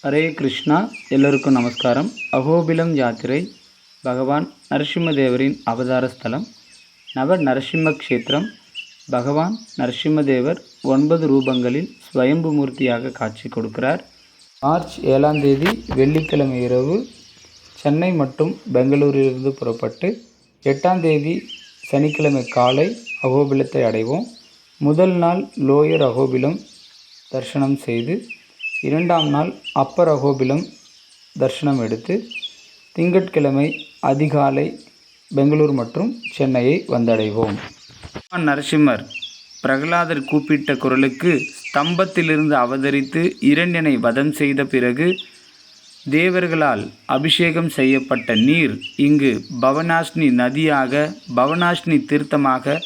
ஹரே கிருஷ்ணா. எல்லோருக்கும் நமஸ்காரம். அகோபிலம் யாத்திரை பகவான் நரசிம்மதேவரின் அவதார ஸ்தலம். நவ நரசிம்ம க்ஷேத்திரம். பகவான் நரசிம்மதேவர் 9 ரூபங்களில் ஸ்வயம்பு மூர்த்தியாக காட்சி கொடுக்கிறார். மார்ச் 7ஆம் தேதி வெள்ளிக்கிழமை இரவு சென்னை மற்றும் பெங்களூரிலிருந்து புறப்பட்டு 8ஆம் தேதி சனிக்கிழமை காலை அகோபிலத்தை அடைவோம். முதல் நாள் லோயர் அகோபிலம் தரிசனம் செய்து 2ஆம் நாள் அப்பர் அகோபிலம் தரிசனம் எடுத்து திங்கட்கிழமை அதிகாலை பெங்களூர் மற்றும் சென்னையை வந்தடைவோம். நரசிம்மர் பிரகலாதர் கூப்பிட்ட குரலுக்கு ஸ்தம்பத்திலிருந்து அவதரித்து இரண்யனை வதம் செய்த பிறகு தேவர்களால் அபிஷேகம் செய்யப்பட்ட நீர் இங்கு பவனாஷ்னி நதியாக, பவனாஷ்னி தீர்த்தமாக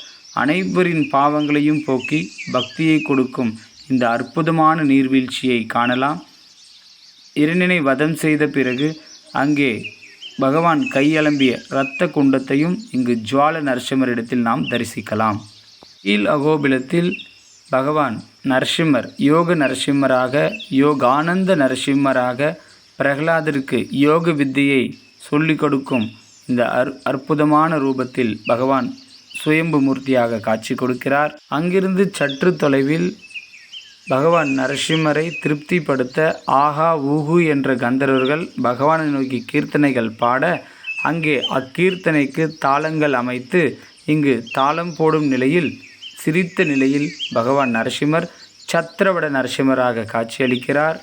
அனைவரின் பாவங்களையும் போக்கி பக்தியை கொடுக்கும் இந்த அற்புதமான நீர்வீழ்ச்சியை காணலாம். இரண்யனை வதம் செய்த பிறகு அங்கே பகவான் கையலம்பிய இரத்த குண்டத்தையும் இங்கு ஜுவால நரசிம்மரிடத்தில் நாம் தரிசிக்கலாம். கீழ் அகோபிலத்தில் பகவான் நரசிம்மர் யோக நரசிம்மராக, யோகானந்த நரசிம்மராக பிரகலாதருக்கு யோக வித்தையை சொல்லிக் கொடுக்கும் இந்த அற்புதமான ரூபத்தில் பகவான் சுயம்பு மூர்த்தியாக காட்சி கொடுக்கிறார். அங்கிருந்து சற்று தொலைவில் பகவான் நரசிம்மரை திருப்திப்படுத்த ஆஹா ஊஹு என்ற கந்தர்வர்கள் பகவானை நோக்கி கீர்த்தனைகள் பாட, அங்கே அக்கீர்த்தனைக்கு தாளங்கள் அமைத்து இங்கு தாளம் போடும் நிலையில் சிரித்த நிலையில் பகவான் நரசிம்மர் சத்திரவட நரசிம்மராக காட்சியளிக்கிறார்.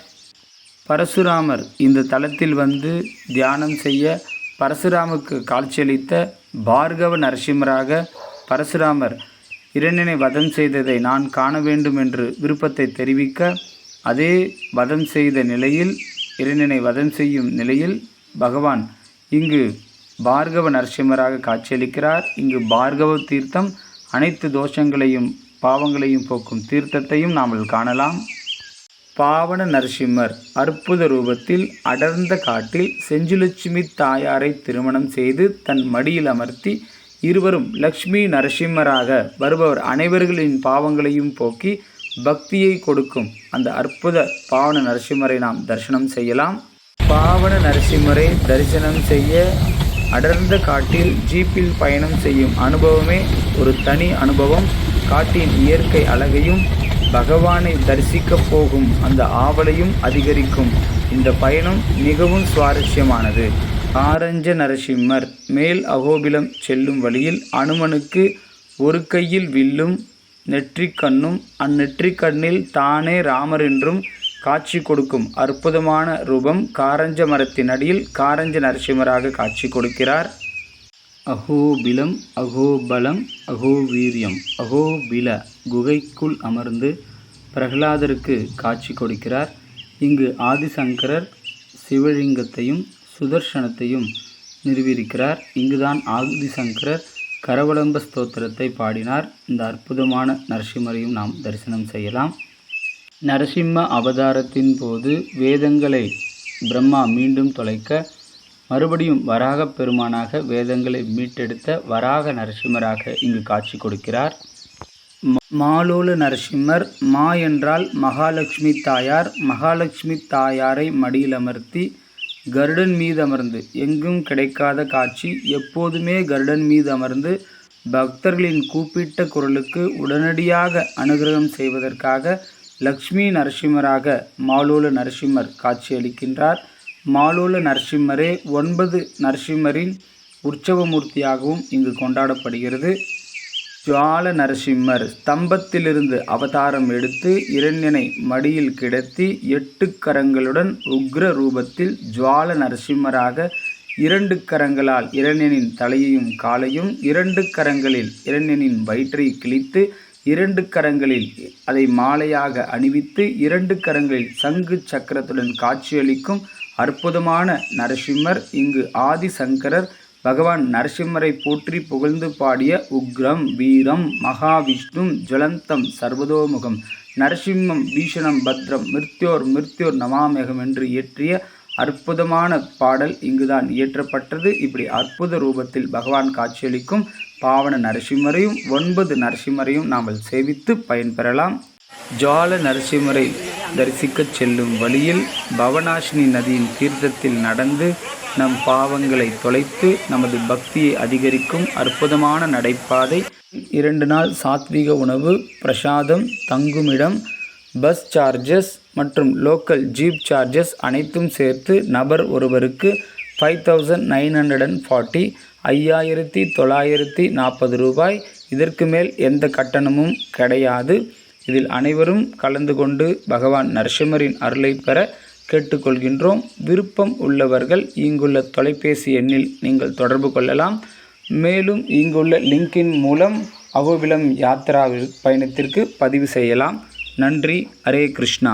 பரசுராமர் இந்த தலத்தில் வந்து தியானம் செய்ய பரசுராமுக்கு காட்சியளித்த பார்கவ நரசிம்மராக பரசுராமர் இரண்யனை வதம் செய்ததை நான் காண வேண்டும் என்று விருப்பத்தை தெரிவிக்க, அதே வதம் செய்த நிலையில் இரண்யனை வதம் செய்யும் நிலையில் பகவான் இங்கு பார்கவ நரசிம்மராக காட்சியளிக்கிறார். இங்கு பார்கவ தீர்த்தம் அனைத்து தோஷங்களையும் பாவங்களையும் போக்கும் தீர்த்தத்தையும் நாம் காணலாம். பாவன நரசிம்மர் அற்புத ரூபத்தில் அடர்ந்த காட்டில் செஞ்சுலட்சுமி தாயாரை திருமணம் செய்து தன் மடியில் அமர்த்தி இருவரும் லக்ஷ்மி நரசிம்மராக வருபவர் அனைவர்களின் பாவங்களையும் போக்கி பக்தியை கொடுக்கும் அந்த அற்புத பாவன நரசிம்மரை நாம் தரிசனம் செய்யலாம். பாவன நரசிம்மரை தரிசனம் செய்ய அடர்ந்த காட்டில் ஜீப்பில் பயணம் செய்யும் அனுபவமே ஒரு தனி அனுபவம். காட்டின் இயற்கை அழகையும் பகவானை தரிசிக்கப் போகும் அந்த ஆவலையும் அதிகரிக்கும் இந்த பயணம் மிகவும் சுவாரஸ்யமானது. காரஞ்ச நரசிம்மர் மேல் அகோபிலம் செல்லும் வழியில் அனுமனுக்கு ஒரு கையில் வில்லும் நெற்றிக்கண்ணும் அந்நெற்றிக்கண்ணில் தானே ராமர் என்றும் காட்சி கொடுக்கும் அற்புதமான ரூபம் காரஞ்ச மரத்தின் அடியில் காரஞ்ச நரசிம்மராக காட்சி கொடுக்கிறார். அகோபிலம், அகோபலம், அகோவீரியம். அகோபில குகைக்குள் அமர்ந்து பிரகலாதருக்கு காட்சி கொடுக்கிறார். இங்கு ஆதிசங்கரர் சிவலிங்கத்தையும் சுதர்சனத்தையும் நிறுவியிருக்கிறார். இங்குதான் ஆதிசங்கரர் கரவலம்ப ஸ்தோத்திரத்தை பாடினார். இந்த அற்புதமான நரசிம்மரையும் நாம் தரிசனம் செய்யலாம். நரசிம்ம அவதாரத்தின் போது வேதங்களை பிரம்மா மீண்டும் தொலைக்க மறுபடியும் வராக பெருமானாக வேதங்களை மீட்டெடுத்த வராக நரசிம்மராக இங்கு காட்சி கொடுக்கிறார். மாலோல நரசிம்மர். மா என்றால் மகாலட்சுமி தாயார். மகாலட்சுமி தாயாரை மடியில் அமர்த்தி கருடன் மீது அமர்ந்து, எங்கும் கிடைக்காத காட்சி, எப்போதுமே கருடன் மீது அமர்ந்து பக்தர்களின் கூப்பிட்ட குரலுக்கு உடனடியாக அனுகிரகம் செய்வதற்காக லக்ஷ்மி நரசிம்மராக மாலோல நரசிம்மர் காட்சியளிக்கின்றார். மாலோல நரசிம்மரே 9 நரசிம்மரின் உற்சவமூர்த்தியாகவும் இங்கு கொண்டாடப்படுகிறது. ஜுவால நரசிம்மர் ஸ்தம்பத்திலிருந்து அவதாரம் எடுத்து இரண்யனை மடியில் கிடத்தி 8 கரங்களுடன் உக்ர ரூபத்தில் ஜுவால நரசிம்மராக 2 கரங்களால் இரண்யனின் தலையையும் காலையும், 2 கரங்களில் இரண்யனின் வயிற்றை கிழித்து, 2 கரங்களில் அதை மாலையாக அணிவித்து, 2 கரங்களில் சங்கு சக்கரத்துடன் காட்சியளிக்கும் அற்புதமான நரசிம்மர். இங்கு ஆதிசங்கரர் பகவான் நரசிம்மரை போற்றி புகழ்ந்து பாடிய உக்ரம் வீரம் மகாவிஷ்ணும் ஜுவலந்தம் சர்வதோமுகம் நரசிம்மம் பீஷணம் பத்ரம் மிருத்யோர் நமாமேகம் என்று இயற்றிய அற்புதமான பாடல் இங்குதான் இயற்றப்பட்டது. இப்படி அற்புத ரூபத்தில் பகவான் காட்சியளிக்கும் பாவன நரசிம்மரையும் 9 நரசிம்மரையும் நாம் சேவித்து பயன்பெறலாம். ஜுவால நரசிம்மரை தரிசிக்கச் செல்லும் வழியில் பவனாசினி நதியின் தீர்த்தத்தில் நடந்து நம் பாவங்களை தொலைத்து நமது பக்தியை அதிகரிக்கும் அற்புதமான நடைபாதை. 2 நாள் சாத்வீக உணவு, பிரசாதம், தங்குமிடம், பஸ் சார்ஜஸ் மற்றும் லோக்கல் ஜீப் சார்ஜஸ் அனைத்தும் சேர்த்து நபர் ஒருவருக்கு 5940 5940 ரூபாய். இதற்கு மேல் எந்த கட்டணமும் கிடையாது. இதில் அனைவரும் கலந்து கொண்டு பகவான் நரசிம்மரின் அருளை பெற கேட்டுக்கொள்கின்றோம். விருப்பம் உள்ளவர்கள் இங்குள்ள தொலைபேசி எண்ணில் நீங்கள் தொடர்பு கொள்ளலாம். மேலும் இங்குள்ள லிங்கின் மூலம் அகோபிலம் யாத்ரா பயணத்திற்கு பதிவு செய்யலாம். நன்றி. ஹரே கிருஷ்ணா.